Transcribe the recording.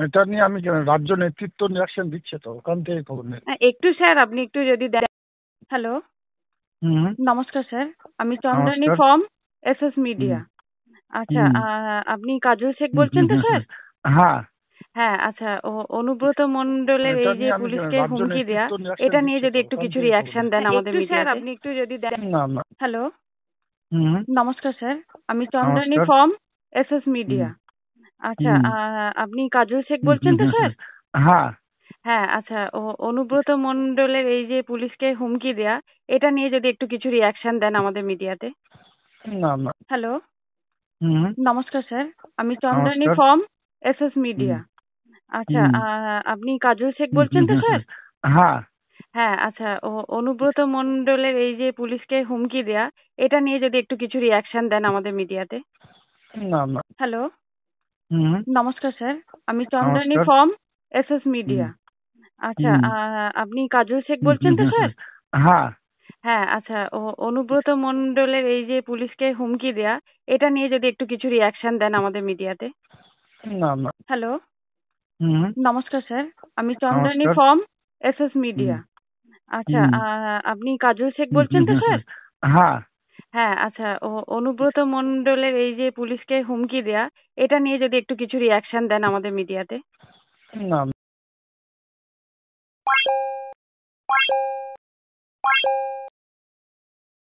এটা নিয়ে আমি রাজ্য নেতৃত্ব রিয়াকশন দিচ্ছে তো ওখান থেকে খবর নেই। একটু স্যার আপনি একটু যদি হ্যালো হুম। নমস্কার স্যার, আমি চন্দ্রানী নমস্কার। From SS hmm. মিডিয়া। আচ্ছা, হুম। আপনি কাজল শেখ হুম, বলছেন তো স্যার? হ্যাঁ। হ্যাঁ, আচ্ছা, অনুব্রত মণ্ডলের এটা এই যে নিয়ে আমি পুলিশকে রাজ্য হুমকি দেয়া, নেতৃত্ব রিয়াকশন এটা নিয়ে দিচ্ছে যদি তো একটু ওখান কিছু থেকে খবর রিয়াকশন নেই। দেন আমাদের একটু স্যার মিডিয়াতে। আপনি একটু যদি না না। হ্যালো হুম। নমস্কার স্যার, আমি চন্দ্রানী নমস্কার। From SS hmm. মিডিয়া। আচ্ছা, হুম। আপনি কাজল শেখ বলছেন তো স্যার? হ্যাঁ। হ্যাঁ, আচ্ছা, অনুব্রত মণ্ডলের এই যে পুলিশকে হুমকি দেয়া, এটা নিয়ে যদি একটু কিছু রিয়াকশন দেন আমাদের মিডিয়াতে। না না। হ্যালো হুম। নমস্কার স্যার, আমি চন্দ্রানী নমস্কার। From SS hmm. মিডিয়া। আচ্ছা, হুম। আপনি কাজল শেখ বলছেন তো স্যার? হ্যাঁ। হ্যাঁ, আচ্ছা, অনুব্রত মণ্ডলের এই যে পুলিশকে হুমকি দেয়া, এটা নিয়ে যদি একটু কিছু রিয়াকশন দেন আমাদের মিডিয়াতে। না না। হ্যালো হুম। নমস্কার স্যার, আমি চন্দ্রানী নমস্কার। From SS hmm. মিডিয়া। আচ্ছা, হুম। আপনি কাজল শেখ বলছেন তো স্যার? হ্যাঁ। হ্যাঁ, আচ্ছা, অনুব্রত মণ্ডলের এই যে পুলিশকে হুমকি দেয়া, এটা নিয়ে যদি একটু কিছু রিয়াকশন দেন আমাদের মিডিয়াতে। না না। হ্যালো হুম। নমস্কার স্যার, আমি চন্দ্রানী নমস্কার। From SS hmm. মিডিয়া। আচ্ছা, হুম। আপনি কাজল শেখ বলছেন তো স্যার? হ্যাঁ। হ্যাঁ, আচ্ছা, অনুব্রত মণ্ডলের এই যে পুলিশকে হুমকি দেয়া, এটা নিয়ে যদি একটু কিছু রিয়াকশন দেন আমাদের মিডিয়াতে। না না।